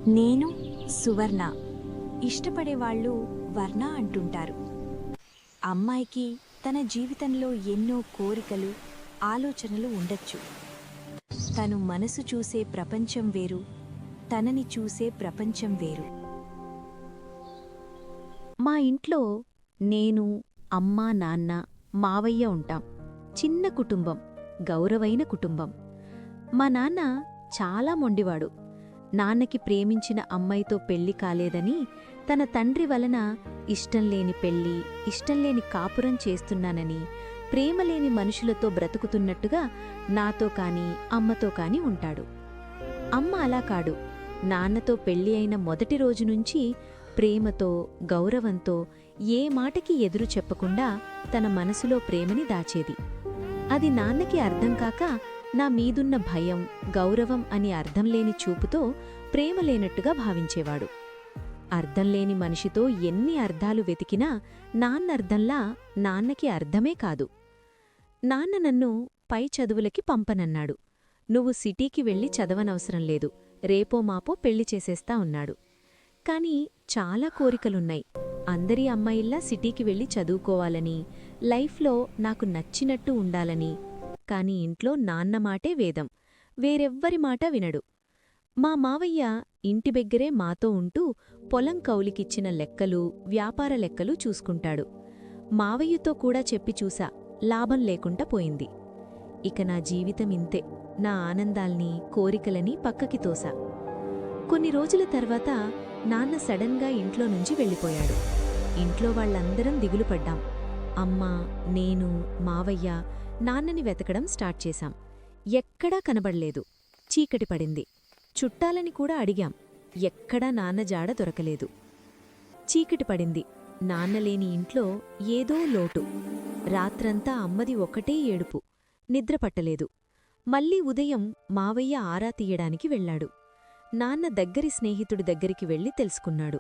నేను సువర్ణ. ఇష్టపడేవాళ్ళు వర్ణ అంటుంటారు. అమ్మాయికి తన జీవితంలో ఎన్నో కోరికలు, ఆలోచనలు ఉండొచ్చు. తను మనసు చూసే ప్రపంచం వేరు, తనని చూసే ప్రపంచం వేరు. మా ఇంట్లో నేను, అమ్మ, నాన్న, మావయ్య ఉంటాం. చిన్న కుటుంబం, గౌరవైన కుటుంబం. మా నాన్న చాలా మొండివాడు. నాన్నకి ప్రేమించిన అమ్మాయితో పెళ్లి కాలేదని తన తండ్రి వలన ఇష్టంలేని పెళ్లి, ఇష్టంలేని కాపురం చేస్తున్నానని, ప్రేమలేని మనుషులతో బ్రతుకుతున్నట్టుగా నాతో కాని అమ్మతో కాని ఉంటాడు. అమ్మ అలా కాడు. నాన్నతో పెళ్లి అయిన మొదటి రోజునుంచి ప్రేమతో, గౌరవంతో ఏ మాటకి ఎదురు చెప్పకుండా తన మనసులో ప్రేమని దాచేది. అది నాన్నకి అర్థం కాక నా మీదున్న భయం, గౌరవం అని అర్థంలేని చూపుతో ప్రేమలేనట్టుగా భావించేవాడు. అర్థంలేని మనిషితో ఎన్ని అర్థాలు వెతికినా నాన్నర్థంలా నాన్నకి అర్థమే కాదు. నాన్న నన్ను పై చదువులకి పంపనన్నాడు. నువ్వు సిటీకి వెళ్ళి చదవనవసరం లేదు, రేపో మాపో పెళ్లి చేసేస్తా ఉన్నాడు. కాని చాలా కోరికలున్నాయి. అందరి అమ్మాయిల్లా సిటీకి వెళ్ళి చదువుకోవాలని, లైఫ్లో నాకు నచ్చినట్టు ఉండాలని. కాని ఇంట్లో నాన్నమాటే వేదం, వేరెవ్వరి మాట వినడు. మా మావయ్య ఇంటి దగ్గరే మాతో ఉంటూ పొలం కౌలికిచ్చిన లెక్కలు, వ్యాపార లెక్కలు చూసుకుంటాడు. మావయ్యతో కూడా చెప్పి చూసా, లాభం లేకుండా పోయింది. ఇక నా జీవితం ఇంతే. నా ఆనందాల్ని, కోరికలని పక్కకి తోసా. కొన్ని రోజుల తర్వాత నాన్న సడన్గా ఇంట్లో నుంచి వెళ్ళిపోయాడు. ఇంట్లో వాళ్ళందరం దిగులుపడ్డాం. అమ్మ, నేను, మావయ్య నాన్నని వెతకడం స్టార్ట్ చేశాం. ఎక్కడా కనబడలేదు. చీకటి పడింది. చుట్టాలని కూడా అడిగాం. ఎక్కడా నాన్న జాడ దొరకలేదు. చీకటి పడింది. నాన్నలేని ఇంట్లో ఏదో లోటు. రాత్రంతా అమ్మది ఒకటే ఏడుపు. నిద్రపట్టలేదు. మళ్ళీ ఉదయం మావయ్య ఆరా తీయడానికి వెళ్లాడు. నాన్న దగ్గరి స్నేహితుడి దగ్గరికి వెళ్లి తెలుసుకున్నాడు.